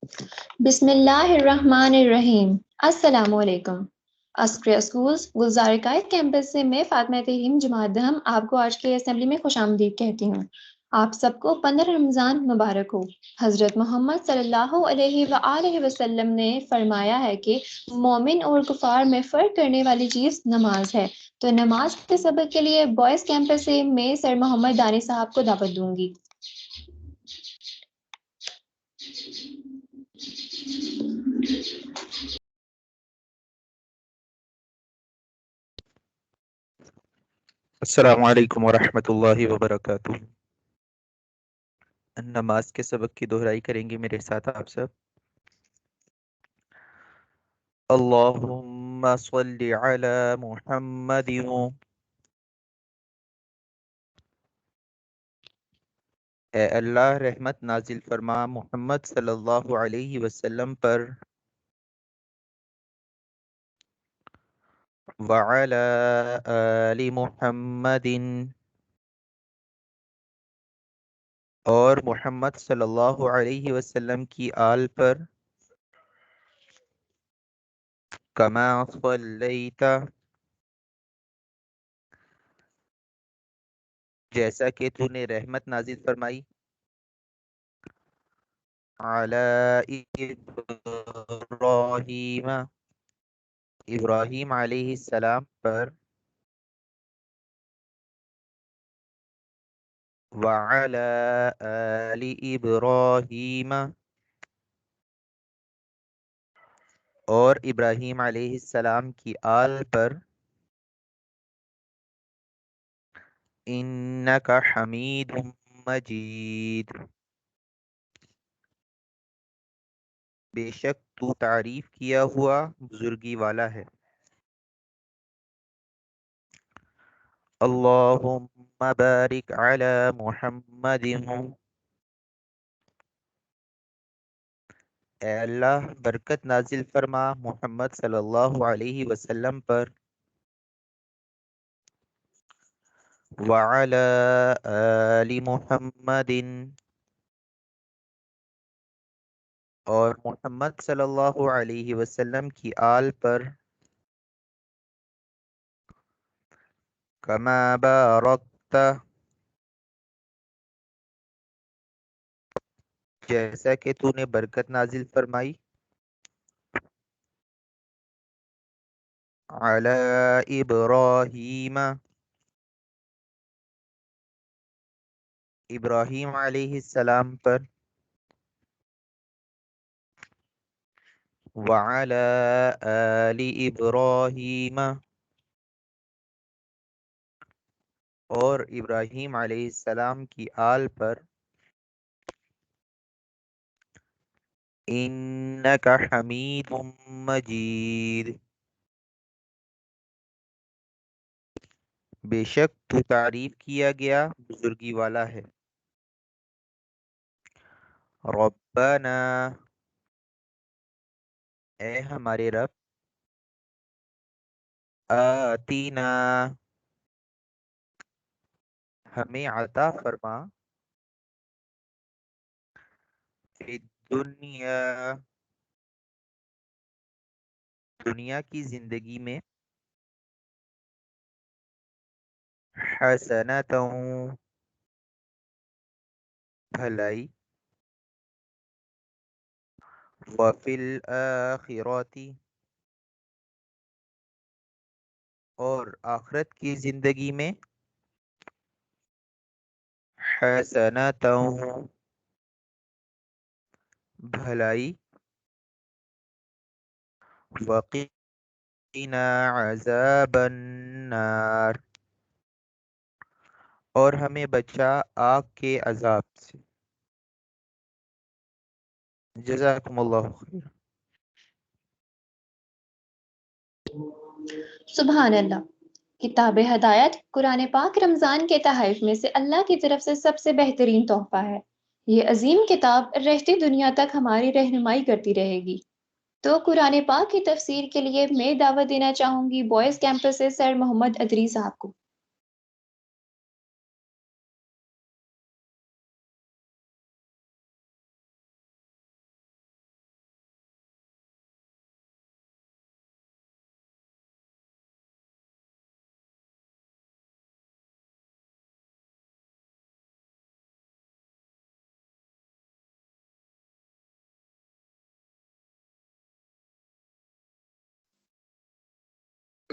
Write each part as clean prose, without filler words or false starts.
بسم اللہ الرحمن الرحیم۔ السلام علیکم۔ اسکریا اسکولز گلزار قائد کیمپس سے میں فاطمہ تہیم جماعت دہم آپ کو آج کے اسمبلی میں خوش آمدید کہتی ہوں۔ آپ سب کو 15 رمضان مبارک ہو۔ حضرت محمد صلی اللہ علیہ وآلہ وسلم نے فرمایا ہے کہ مومن اور کفار میں فرق کرنے والی چیز نماز ہے، تو نماز کے سبق کے لیے بوائز کیمپس سے میں سر محمد دانی صاحب کو دعوت دوں گی۔ السلام علیکم ورحمۃ اللہ وبرکاتہ۔ نماز کے سبق کی دہرائی کریں گے میرے ساتھ آپ سب۔ اللہم صلی علی محمد۔ اے اللہ رحمت نازل فرما محمد صلی اللہ علیہ وسلم پر، وعلی آل محمد، اور محمد صلی اللہ علیہ وسلم کی آل پر، کما صلیت، جیسا کہ تو نے رحمت نازل فرمائی، علی ابراہیم، ابراہیم علیہ السلام پر، وعلی آل ابراہیم، اور ابراہیم علیہ السلام کی آل پر، انک حمید مجید، بے شک تو تعریف کیا ہوا بزرگی والا ہے۔ اللہم بارک علی محمد، اے اللہ برکت نازل فرما محمد صلی اللہ علیہ وسلم پر، وعلی آل محمد، اور محمد صلی اللہ علیہ وسلم کی آل پر، کما بارکت، جیسا کہ تو نے برکت نازل فرمائی، علی ابراہیم، ابراہیم علیہ السلام پر، وعلی آل ابراہیم، اور ابراہیم علیہ السلام کی آل پر، انک حمید مجید، بے شک تو تعریف کیا گیا بزرگی والا ہے۔ ربنا، اے ہمارے رب، آتینا، ہمیں عطا فرما، فی الدنیا، دنیا کی زندگی میں، حسنۃ، بھلائی، وفی الآخرۃ، اور آخرت کی زندگی میں، حسنۃ، بھلائی، وقنا عذاب النار، اور ہمیں بچا آگ کے عذاب سے۔ جزاکم اللہ خیر۔ سبحان اللہ۔ کتاب ہدایت قرآن پاک رمضان کے تحائف میں سے اللہ کی طرف سے سب سے بہترین تحفہ ہے۔ یہ عظیم کتاب رہتی دنیا تک ہماری رہنمائی کرتی رہے گی۔ تو قرآن پاک کی تفسیر کے لیے میں دعوت دینا چاہوں گی بوائز کیمپس سے سر محمد ادری صاحب کو۔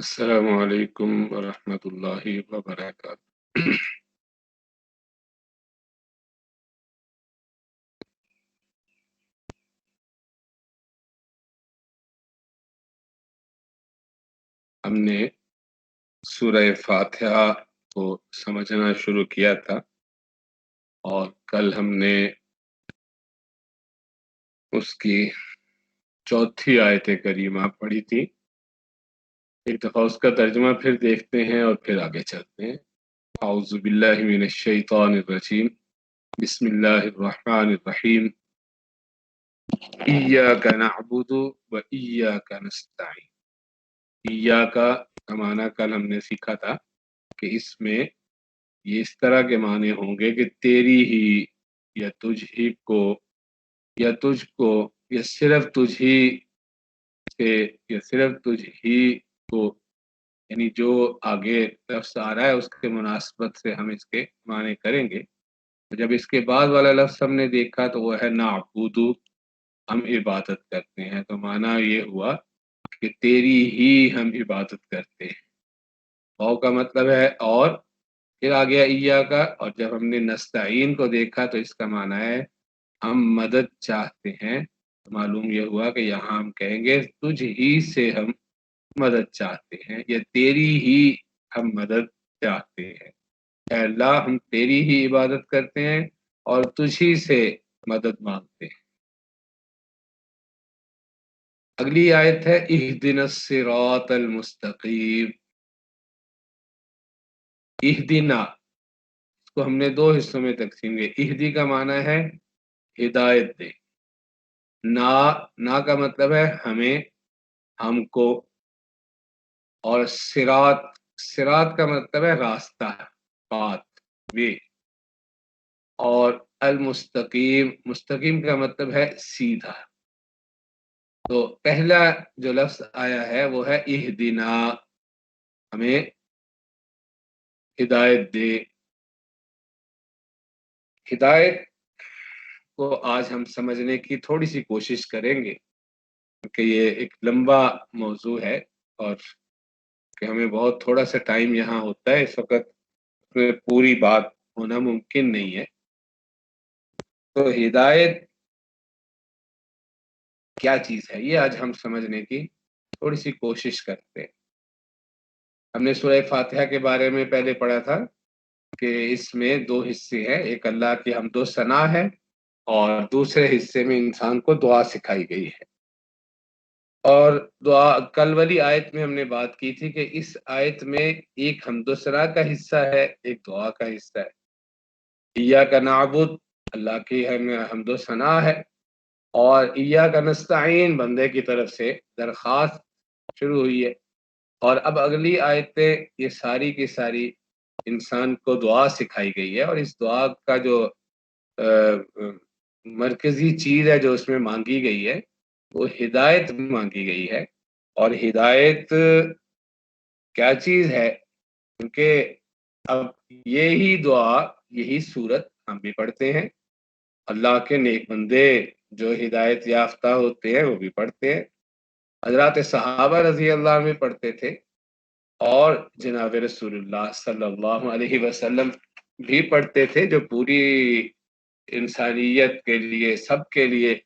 السلام علیکم ورحمۃ اللہ وبرکاتہ۔ ہم نے سورہ فاتحہ کو سمجھنا شروع کیا تھا اور کل ہم نے اس کی چوتھی آیت کریمہ پڑھی تھی۔ ایک دفعہ اس کا ترجمہ پھر دیکھتے ہیں اور پھر آگے چلتے ہیں۔ اعوذ باللہ من الشیطان الرجیم، بسم اللہ الرحمن الرحیم، ایاک نعبد و ایاک نستعین۔ ایاک کا معنی کل ہم نے سیکھا تھا کہ اس میں یہ اس طرح کے معنی ہوں گے کہ تیری ہی، یا تجھ ہی کو، یا تجھ کو، یا صرف تجھ ہی سے، یا صرف تجھ ہی کو، یعنی جو آگے لفظ آ رہا ہے اس کے مناسبت سے ہم اس کے معنی کریں گے۔ جب اس کے بعد والا لفظ ہم نے دیکھا تو وہ ہے نعبدو، ہم عبادت کرتے ہیں، تو معنی یہ ہوا کہ تیری ہی ہم عبادت کرتے ہیں۔ او کا مطلب ہے اور، پھر آ گیا ایا کا، اور جب ہم نے نستعین کو دیکھا تو اس کا معنی ہے ہم مدد چاہتے ہیں۔ معلوم یہ ہوا کہ یہاں ہم کہیں گے تجھ ہی سے ہم مدد چاہتے ہیں، یا تیری ہی ہم مدد چاہتے ہیں۔ اے اللہ ہم تیری ہی عبادت کرتے ہیں اور تجھ ہی سے مدد مانگتے ہیں۔ اگلی آیت ہے اہدنا الصراط المستقیم۔ اہدنا، اس کو ہم نے دو حصوں میں تقسیم کیا۔ اہدی کا معنی ہے ہدایت دے، نا کا مطلب ہے ہمیں، ہم کو، اور صراط کا مطلب ہے راستہ، بات، وے، اور المستقیم، مستقیم کا مطلب ہے سیدھا۔ تو پہلا جو لفظ آیا ہے وہ ہے اہدنا، ہمیں ہدایت دے۔ ہدایت کو آج ہم سمجھنے کی تھوڑی سی کوشش کریں گے، کہ یہ ایک لمبا موضوع ہے اور کہ ہمیں بہت تھوڑا سا ٹائم یہاں ہوتا ہے، اس وقت پوری بات ہونا ممکن نہیں ہے۔ تو ہدایت کیا چیز ہے یہ آج ہم سمجھنے کی تھوڑی سی کوشش کرتے ہیں۔ ہم نے سورہ فاتحہ کے بارے میں پہلے پڑھا تھا کہ اس میں دو حصے ہیں، ایک اللہ کی حمد و ثنا ہے اور دوسرے حصے میں انسان کو دعا سکھائی گئی ہے۔ اور دعا کل والی آیت میں ہم نے بات کی تھی کہ اس آیت میں ایک حمد و ثنا کا حصہ ہے، ایک دعا کا حصہ ہے۔ ایاک نعبد، اللہ کی حمد و ثنا ہے، اور ایاک نستعین، بندے کی طرف سے درخواست شروع ہوئی ہے۔ اور اب اگلی آیتیں یہ ساری کی ساری انسان کو دعا سکھائی گئی ہے، اور اس دعا کا جو مرکزی چیز ہے جو اس میں مانگی گئی ہے وہ ہدایت مانگی گئی ہے۔ اور ہدایت کیا چیز ہے؟ کیونکہ اب یہی دعا، یہی صورت ہم بھی پڑھتے ہیں، اللہ کے نیک بندے جو ہدایت یافتہ ہوتے ہیں وہ بھی پڑھتے ہیں، حضرات صحابہ رضی اللہ عنہ پڑھتے تھے، اور جناب رسول اللہ صلی اللہ علیہ وسلم بھی پڑھتے تھے، جو پوری انسانیت کے لیے، سب کے لیے،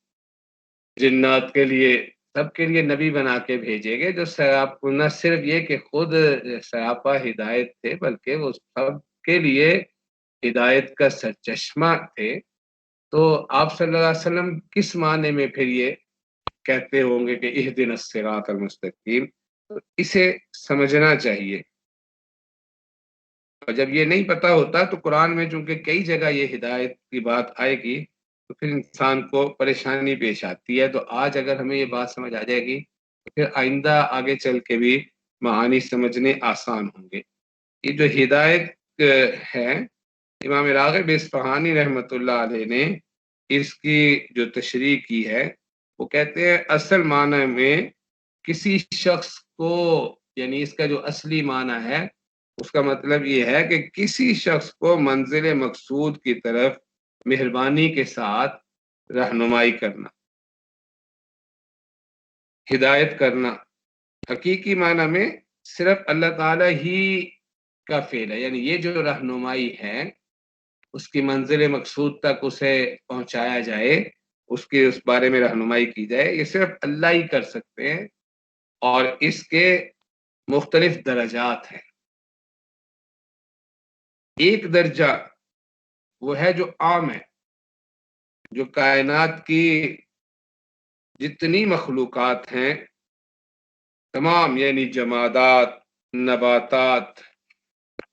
جنات کے لیے، سب کے لیے نبی بنا کے بھیجے گئے، جو نہ صرف یہ کہ خود سراپا ہدایت تھے بلکہ وہ سب کے لیے ہدایت کا سرچشمہ تھے۔ تو آپ صلی اللہ علیہ وسلم کس معنی میں پھر یہ کہتے ہوں گے کہ اہدنا الصراط المستقیم؟ اسے سمجھنا چاہیے، اور جب یہ نہیں پتا ہوتا تو قرآن میں چونکہ کئی جگہ یہ ہدایت کی بات آئے گی تو پھر انسان کو پریشانی پیش آتی ہے۔ تو آج اگر ہمیں یہ بات سمجھ آ جائے گی تو پھر آئندہ آگے چل کے بھی معانی سمجھنے آسان ہوں گے۔ یہ جو ہدایت ہے، امام راغب اصفہانی رحمۃ اللہ علیہ نے اس کی جو تشریح کی ہے وہ کہتے ہیں اصل معنی میں کسی شخص کو، یعنی اس کا جو اصلی معنی ہے اس کا مطلب یہ ہے کہ کسی شخص کو منزل مقصود کی طرف مہربانی کے ساتھ رہنمائی کرنا، ہدایت کرنا۔ حقیقی معنی میں صرف اللہ تعالیٰ ہی کا فعل ہے، یعنی یہ جو رہنمائی ہے اس کی منزل مقصود تک اسے پہنچایا جائے، اس بارے میں رہنمائی کی جائے، یہ صرف اللہ ہی کر سکتے ہیں، اور اس کے مختلف درجات ہیں۔ ایک درجہ وہ ہے جو عام ہے، جو کائنات کی جتنی مخلوقات ہیں تمام، یعنی جمادات، نباتات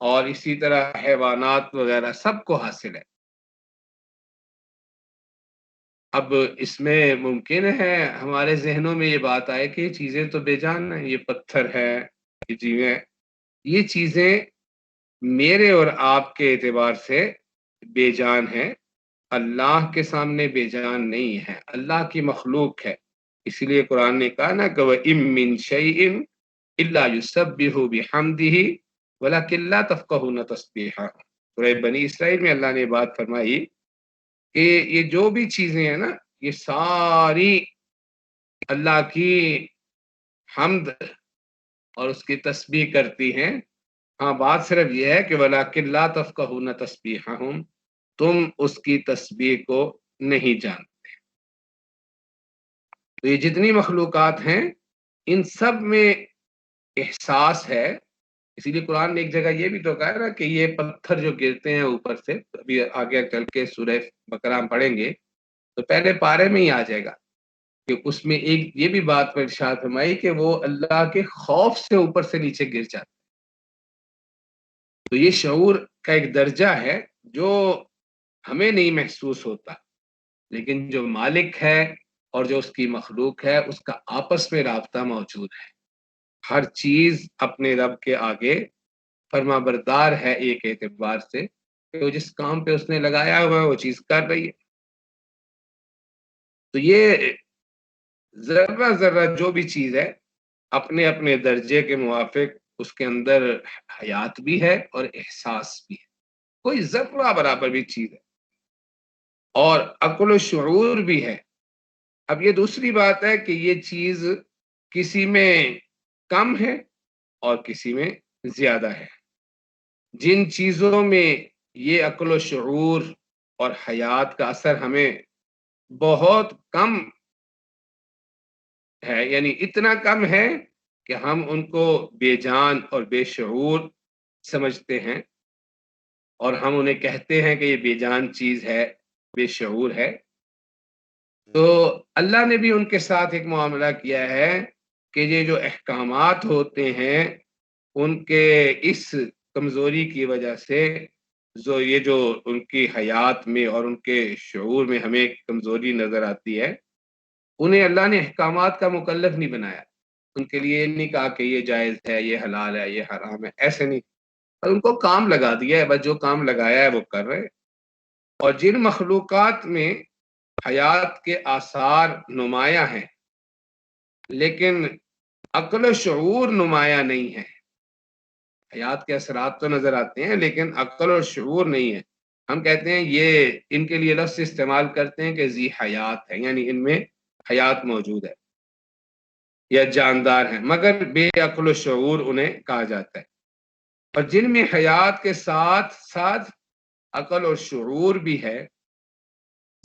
اور اسی طرح حیوانات وغیرہ سب کو حاصل ہے۔ اب اس میں ممکن ہے ہمارے ذہنوں میں یہ بات آئے کہ یہ چیزیں تو بے جان ہیں، یہ پتھر ہے، یہ جیویں، یہ چیزیں میرے اور آپ کے اعتبار سے بے جان ہیں، اللہ کے سامنے بے جان نہیں ہے، اللہ کی مخلوق ہے۔ اسی لیے قرآن نے کہا نا کہ وَإِن مِّن شَيْءٍ إِلَّا يُسَبِّحُ بِحَمْدِهِ وَلَكِن لَّا تَفْقَهُونَ تَسْبِيحَهُ۔ سورہ بنی اسرائیل میں اللہ نے بات فرمائی کہ یہ جو بھی چیزیں ہیں نا، یہ ساری اللہ کی حمد اور اس کی تسبیح کرتی ہیں۔ ہاں، بات صرف یہ ہے کہ وَلَكِن لَّا تَفْقَهُونَ تَسْبِيحَهُمْ، تم اس کی تسبیح کو نہیں جانتے۔ تو یہ جتنی مخلوقات ہیں ان سب میں احساس ہے۔ اسی لیے قرآن نے ایک جگہ یہ بھی تو کہا ہے نا کہ یہ پتھر جو گرتے ہیں اوپر سے، ابھی آگے چل کے سورہ بقرہ ہم پڑھیں گے تو پہلے پارے میں ہی آ جائے گا کہ اس میں ایک یہ بھی بات پر ارشاد فرمائی کہ وہ اللہ کے خوف سے اوپر سے نیچے گر جاتے۔ تو یہ شعور کا ایک درجہ ہے جو ہمیں نہیں محسوس ہوتا، لیکن جو مالک ہے اور جو اس کی مخلوق ہے اس کا آپس میں رابطہ موجود ہے۔ ہر چیز اپنے رب کے آگے فرما بردار ہے ایک اعتبار سے کہ وہ جس کام پہ اس نے لگایا ہوا ہے وہ چیز کر رہی ہے۔ تو یہ ذرہ ذرہ جو بھی چیز ہے اپنے اپنے درجے کے موافق اس کے اندر حیات بھی ہے اور احساس بھی ہے، کوئی ذرہ برابر بھی چیز ہے، اور عقل و شعور بھی ہے۔ اب یہ دوسری بات ہے کہ یہ چیز کسی میں کم ہے اور کسی میں زیادہ ہے۔ جن چیزوں میں یہ عقل و شعور اور حیات کا اثر ہمیں بہت کم ہے، یعنی اتنا کم ہے کہ ہم ان کو بے جان اور بے شعور سمجھتے ہیں، اور ہم انہیں کہتے ہیں کہ یہ بے جان چیز ہے، بے شعور ہے، تو اللہ نے بھی ان کے ساتھ ایک معاملہ کیا ہے کہ یہ جو احکامات ہوتے ہیں ان کے اس کمزوری کی وجہ سے یہ جو ان کی حیات میں اور ان کے شعور میں ہمیں کمزوری نظر آتی ہے، انہیں اللہ نے احکامات کا مکلف نہیں بنایا، ان کے لیے نہیں کہا کہ یہ جائز ہے، یہ حلال ہے، یہ حرام ہے، ایسے نہیں، اور ان کو کام لگا دیا ہے، بس جو کام لگایا ہے وہ کر رہے۔ اور جن مخلوقات میں حیات کے آثار نمایاں ہیں لیکن عقل و شعور نمایاں نہیں ہے، حیات کے اثرات تو نظر آتے ہیں لیکن عقل اور شعور نہیں ہے، ہم کہتے ہیں یہ ان کے لیے لفظ استعمال کرتے ہیں کہ ذی حیات ہے، یعنی ان میں حیات موجود ہے یا جاندار ہیں، مگر بے عقل و شعور انہیں کہا جاتا ہے۔ اور جن میں حیات کے ساتھ ساتھ عقل اور شعور بھی ہے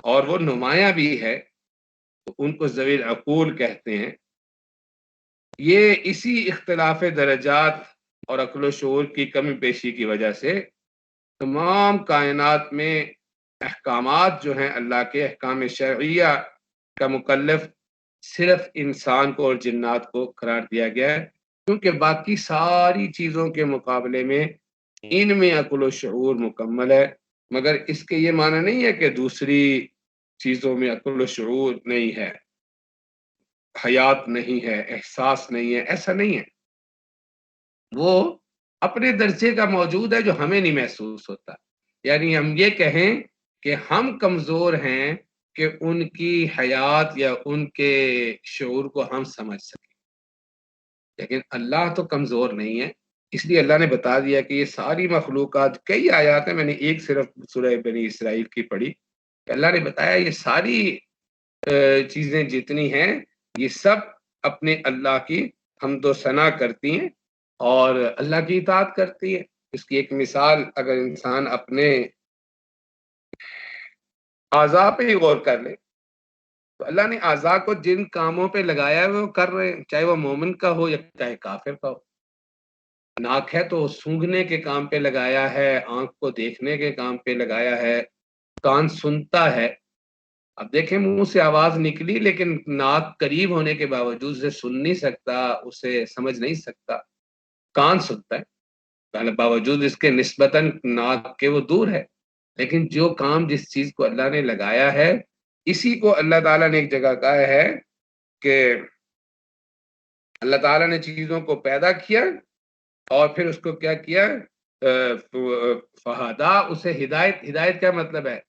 اور وہ نمایاں بھی ہے تو ان کو ذوی العقول کہتے ہیں۔ یہ اسی اختلاف درجات اور عقل و شعور کی کمی پیشی کی وجہ سے تمام کائنات میں احکامات جو ہیں اللہ کے احکام شرعیہ کا مکلف صرف انسان کو اور جنات کو قرار دیا گیا ہے، کیونکہ باقی ساری چیزوں کے مقابلے میں ان میں عقل و شعور مکمل ہے، مگر اس کے یہ معنی نہیں ہے کہ دوسری چیزوں میں عقل و شعور نہیں ہے، حیات نہیں ہے، احساس نہیں ہے، ایسا نہیں ہے، وہ اپنے درجے کا موجود ہے جو ہمیں نہیں محسوس ہوتا۔ یعنی ہم یہ کہیں کہ ہم کمزور ہیں کہ ان کی حیات یا ان کے شعور کو ہم سمجھ سکیں، لیکن اللہ تو کمزور نہیں ہے، اس لیے اللہ نے بتا دیا کہ یہ ساری مخلوقات، کئی آیات ہیں، میں نے ایک صرف سورہ بنی اسرائیل کی پڑھی کہ اللہ نے بتایا یہ ساری چیزیں جتنی ہیں یہ سب اپنے اللہ کی حمد و ثنا کرتی ہیں، اور اللہ کی اطاعت کرتی ہے۔ اس کی ایک مثال اگر انسان اپنے اعضاء پہ ہی غور کر لے تو اللہ نے اعضاء کو جن کاموں پہ لگایا ہے وہ کر رہے ہیں، چاہے وہ مومن کا ہو یا چاہے کافر کا ہو۔ ناک ہے تو سونگھنے کے کام پہ لگایا ہے، آنکھ کو دیکھنے کے کام پہ لگایا ہے، کان سنتا ہے۔ اب دیکھیں منہ سے آواز نکلی لیکن ناک قریب ہونے کے باوجود اسے سن نہیں سکتا، اسے سمجھ نہیں سکتا، کان سنتا ہے، باوجود اس کے نسبتاً ناک کے وہ دور ہے، لیکن جو کام جس چیز کو اللہ نے لگایا ہے اسی کو اللہ تعالیٰ نے ایک جگہ کہا ہے کہ اللہ تعالیٰ نے چیزوں کو پیدا کیا اور پھر اس کو کیا کیا، فہدا، اسے ہدایت کیا مطلب ہے؟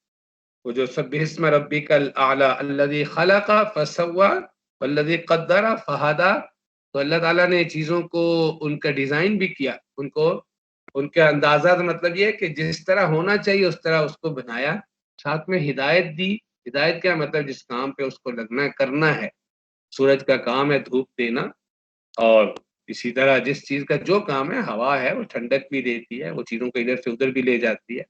وہ جو سبح اسم ربک الاعلی الذی خلق فسوی والذی قدر فہدا، تو اللہ تعالیٰ نے چیزوں کو ان کا ڈیزائن بھی کیا، ان کے اندازات، مطلب یہ کہ جس طرح ہونا چاہیے اس طرح اس کو بنایا، ساتھ میں ہدایت دی۔ ہدایت کیا مطلب؟ جس کام پہ اس کو لگنا کرنا ہے۔ سورج کا کام ہے دھوپ دینا، اور اسی طرح جس چیز کا جو کام ہے، ہوا ہے وہ ٹھنڈک بھی دیتی ہے، وہ چیزوں کو ادھر سے ادھر بھی لے جاتی ہے۔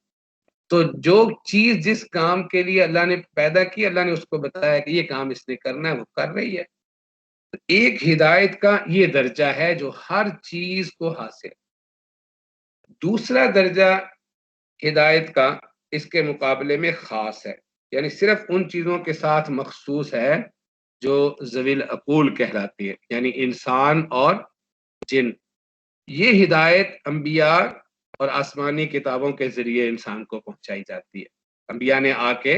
تو جو چیز جس کام کے لیے اللہ نے پیدا کی، اللہ نے اس کو بتایا کہ یہ کام اس نے کرنا ہے، وہ کر رہی ہے۔ ایک ہدایت کا یہ درجہ ہے جو ہر چیز کو حاصل۔ دوسرا درجہ ہدایت کا اس کے مقابلے میں خاص ہے، یعنی صرف ان چیزوں کے ساتھ مخصوص ہے جو ذوی العقول کہلاتی ہے، یعنی انسان اور جن۔ یہ ہدایت انبیاء اور آسمانی کتابوں کے ذریعے انسان کو پہنچائی جاتی ہے۔ انبیاء نے آ کے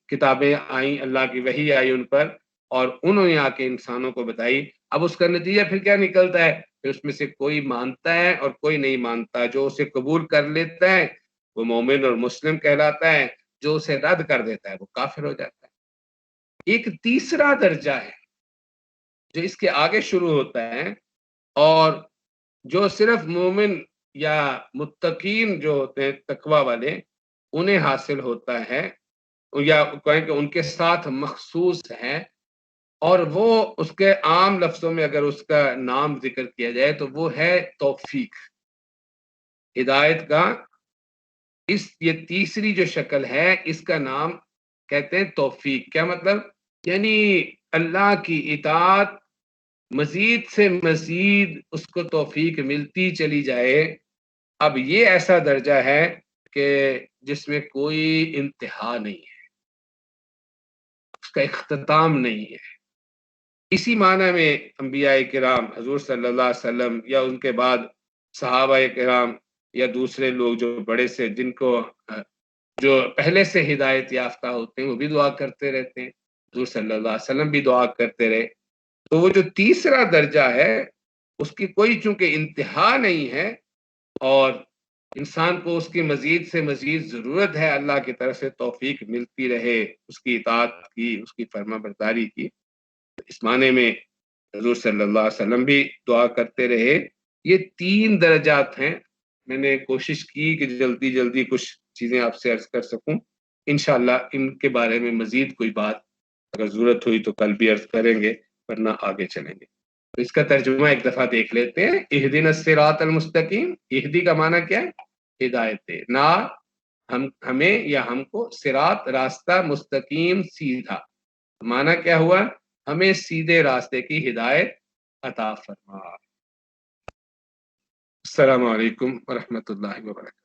کتابیں آئیں، اللہ کی وحی آئی ان پر، اور انہوں نے آ کے انسانوں کو بتائی۔ اب اس کا نتیجہ پھر کیا نکلتا ہے؟ پھر اس میں سے کوئی مانتا ہے اور کوئی نہیں مانتا۔ جو اسے قبول کر لیتا ہے وہ مومن اور مسلم کہلاتا ہے، جو اسے رد کر دیتا ہے وہ کافر ہو جاتا ہے۔ ایک تیسرا درجہ ہے جو اس کے آگے شروع ہوتا ہے، اور جو صرف مومن یا متقین جو ہوتے ہیں تقوی والے انہیں حاصل ہوتا ہے، یا کہیں کہ ان کے ساتھ مخصوص ہے، اور وہ اس کے عام لفظوں میں اگر اس کا نام ذکر کیا جائے تو وہ ہے توفیق۔ ہدایت کا یہ تیسری جو شکل ہے اس کا نام کہتے ہیں توفیق۔ کیا مطلب؟ یعنی اللہ کی اطاعت مزید سے مزید اس کو توفیق ملتی چلی جائے۔ اب یہ ایسا درجہ ہے کہ جس میں کوئی انتہا نہیں ہے، اس کا اختتام نہیں ہے۔ اسی معنی میں انبیاء کرام، حضور صلی اللہ علیہ وسلم یا ان کے بعد صحابہ کرام یا دوسرے لوگ جو بڑے سے جن کو جو پہلے سے ہدایت یافتہ ہوتے ہیں وہ بھی دعا کرتے رہتے ہیں، حضور صلی اللہ علیہ وسلم بھی دعا کرتے رہے۔ تو وہ جو تیسرا درجہ ہے اس کی کوئی چونکہ انتہا نہیں ہے، اور انسان کو اس کی مزید سے مزید ضرورت ہے، اللہ کی طرف سے توفیق ملتی رہے اس کی اطاعت کی، اس کی فرما برداری کی۔ اس معنی میں حضور صلی اللہ علیہ وسلم بھی دعا کرتے رہے۔ یہ تین درجات ہیں۔ میں نے کوشش کی کہ جلدی جلدی کچھ چیزیں آپ سے عرض کر سکوں۔ انشاءاللہ ان کے بارے میں مزید کوئی بات اگر ضرورت ہوئی تو کل بھی عرض کریں گے، ورنہ آگے چلیں گے۔ تو اس کا ترجمہ ایک دفعہ دیکھ لیتے ہیں۔ اہدنا الصراط المستقیم، اہدی کا معنی کیا ہے؟ ہدایت دے، نہ ہمیں یا ہم کو، صراط راستہ، مستقیم سیدھا، معنی کیا ہوا؟ ہمیں سیدھے راستے کی ہدایت عطا فرما۔ السلام علیکم ورحمۃ اللہ وبرکاتہ۔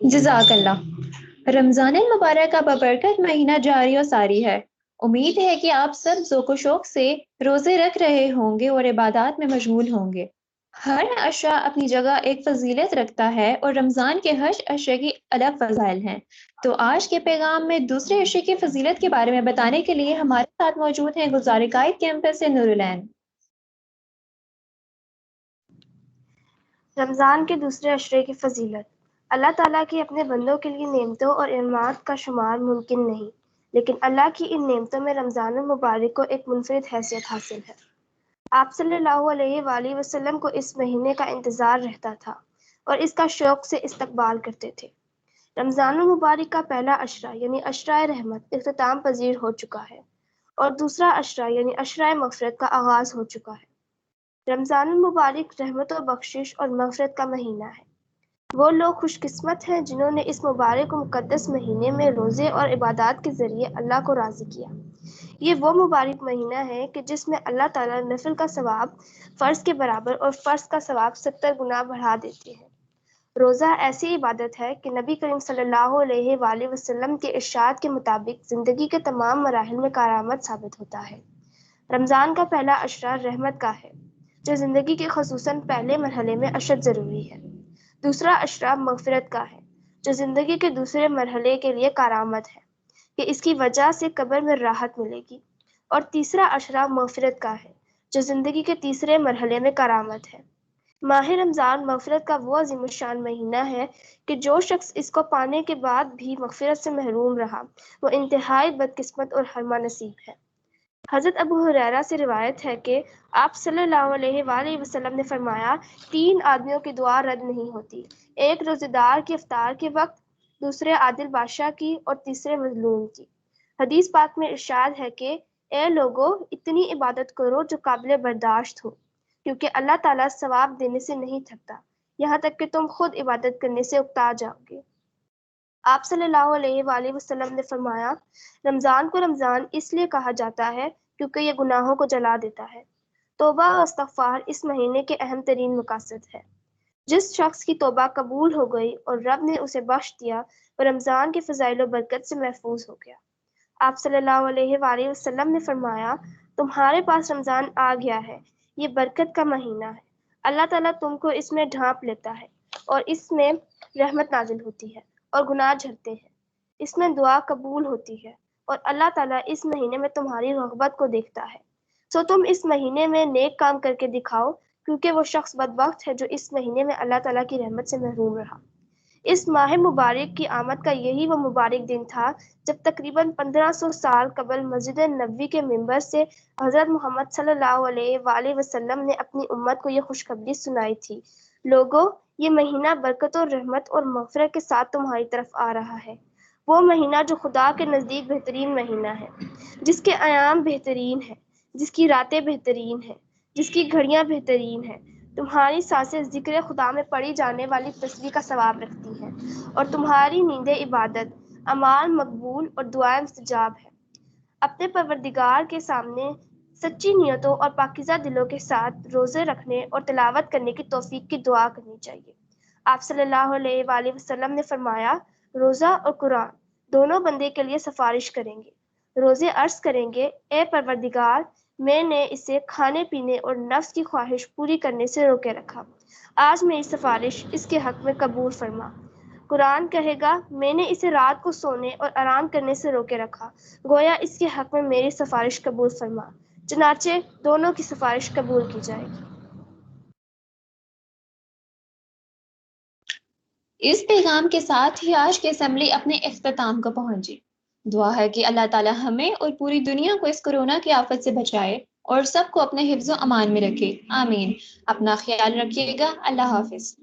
جزاک اللہ۔ رمضان المبارک کا ببرکت مہینہ جاری و ساری ہے۔ امید ہے کہ آپ سب ذوق و شوق سے روزے رکھ رہے ہوں گے اور عبادات میں مشغول ہوں گے۔ ہر عشاء اپنی جگہ ایک فضیلت رکھتا ہے اور رمضان کے ہر عشاء کی الگ فضائل ہیں۔ تو آج کے پیغام میں دوسرے عشاء کی فضیلت کے بارے میں بتانے کے لیے ہمارے ساتھ موجود ہیں گلزار قائد کیمپس سے نور العین۔ رمضان کے دوسرے عشرے کی فضیلت۔ اللہ تعالیٰ کی اپنے بندوں کے لیے نعمتوں اور انعامات کا شمار ممکن نہیں، لیکن اللہ کی ان نعمتوں میں رمضان المبارک کو ایک منفرد حیثیت حاصل ہے۔ آپ صلی اللہ علیہ وآلہ وسلم کو اس مہینے کا انتظار رہتا تھا اور اس کا شوق سے استقبال کرتے تھے۔ رمضان المبارک کا پہلا عشرہ یعنی عشرہ رحمت اختتام پذیر ہو چکا ہے اور دوسرا عشرہ یعنی عشرہ مغفرت کا آغاز ہو چکا ہے۔ رمضان المبارک رحمت و بخشش اور مغفرت کا مہینہ ہے۔ وہ لوگ خوش قسمت ہیں جنہوں نے اس مبارک و مقدس مہینے میں روزے اور عبادات کے ذریعے اللہ کو راضی کیا۔ یہ وہ مبارک مہینہ ہے کہ جس میں اللہ تعالیٰ نفل کا ثواب فرض کے برابر اور فرض کا ثواب 70 گنا بڑھا دیتے ہیں۔ روزہ ایسی عبادت ہے کہ نبی کریم صلی اللہ علیہ وآلہ وسلم کے ارشاد کے مطابق زندگی کے تمام مراحل میں کارآمد ثابت ہوتا ہے۔ رمضان کا پہلا عشرہ رحمت کا ہے جو زندگی کے خصوصاً پہلے مرحلے میں اشد ضروری ہے۔ دوسرا عشرہ مغفرت کا ہے جو زندگی کے دوسرے مرحلے کے لیے کارآمد ہے کہ اس کی وجہ سے قبر میں راحت ملے گی۔ اور تیسرا عشرہ مغفرت کا ہے جو زندگی کے تیسرے مرحلے میں کارآمد ہے۔ ماہ رمضان مغفرت کا وہ عظیم الشان مہینہ ہے کہ جو شخص اس کو پانے کے بعد بھی مغفرت سے محروم رہا وہ انتہائی بدقسمت اور حرمہ نصیب ہے۔ حضرت ابو ہریرہ سے روایت ہے کہ آپ صلی اللہ علیہ وآلہ وسلم نے فرمایا، 3 آدمیوں کی دعا رد نہیں ہوتی، ایک روزے دار کی افطار کے وقت، دوسرے عادل بادشاہ کی اور تیسرے مظلوم کی۔ حدیث پاک میں ارشاد ہے کہ اے لوگو اتنی عبادت کرو جو قابل برداشت ہو، کیونکہ اللہ تعالیٰ ثواب دینے سے نہیں تھکتا یہاں تک کہ تم خود عبادت کرنے سے اکتا جاؤ گے۔ آپ صلی اللہ علیہ وآلہ وسلم نے فرمایا، رمضان کو رمضان اس لیے کہا جاتا ہے کیونکہ یہ گناہوں کو جلا دیتا ہے۔ توبہ و استغفار اس مہینے کے اہم ترین مقاصد ہے۔ جس شخص کی توبہ قبول ہو گئی اور رب نے اسے بخش دیا وہ رمضان کی فضائل و برکت سے محفوظ ہو گیا۔ آپ صلی اللہ علیہ وآلہ وسلم نے فرمایا، تمہارے پاس رمضان آ گیا ہے، یہ برکت کا مہینہ ہے، اللہ تعالیٰ تم کو اس میں ڈھانپ لیتا ہے اور اس میں رحمت نازل ہوتی ہے اور گناہ جھڑتے ہیں، اس میں دعا قبول ہوتی ہے اور اللہ تعالیٰ اس مہینے میں تمہاری رغبت کو دیکھتا ہے۔ سو تم اس مہینے میں نیک کام کر کے دکھاؤ کیونکہ وہ شخص بدبخت ہے جو اس مہینے میں اللہ تعالیٰ کی رحمت سے محروم رہا۔ اس ماہ مبارک کی آمد کا یہی وہ مبارک دن تھا جب تقریباً 1500 سال قبل مسجد نبوی کے منبر سے حضرت محمد صلی اللہ علیہ وآلہ وسلم نے اپنی امت کو یہ خوشخبری سنائی تھی، لوگو یہ مہینہ برکت اور رحمت اور مغفرت کے ساتھ تمہاری طرف آ رہا ہے۔ وہ مہینہ جو خدا کے نزدیک بہترین مہینہ ہے، جس کے ایام بہترین ہیں، جس کی راتیں بہترین ہیں، جس کی گھڑیاں بہترین ہیں، تمہاری سانسیں ذکر خدا میں پڑھی جانے والی تسبیح کا ثواب رکھتی ہیں اور تمہاری نیندیں عبادت، اعمال مقبول اور دعائیں مستجاب ہیں۔ اپنے پروردگار کے سامنے سچی نیتوں اور پاکیزہ دلوں کے ساتھ روزے رکھنے اور تلاوت کرنے کی توفیق کی دعا کرنی چاہیے۔ آپ صلی اللہ علیہ وآلہ وسلم نے فرمایا، روزہ اور قرآن دونوں بندے کے لیے سفارش کریں گے۔ روزے عرض کریں گے، اے پروردگار، میں نے اسے کھانے پینے اور نفس کی خواہش پوری کرنے سے روکے رکھا، آج میری سفارش اس کے حق میں قبول فرما۔ قرآن کہے گا، میں نے اسے رات کو سونے اور آرام کرنے سے روکے رکھا، گویا اس کے حق میں میری سفارش قبول فرما۔ چنانچہ دونوں کی سفارش قبول کی جائے گی۔ اس پیغام کے ساتھ ہی آج کی اسمبلی اپنے اختتام کو پہنچی۔ دعا ہے کہ اللہ تعالیٰ ہمیں اور پوری دنیا کو اس کورونا کی آفت سے بچائے اور سب کو اپنے حفظ و امان میں رکھے، آمین۔ اپنا خیال رکھیے گا، اللہ حافظ۔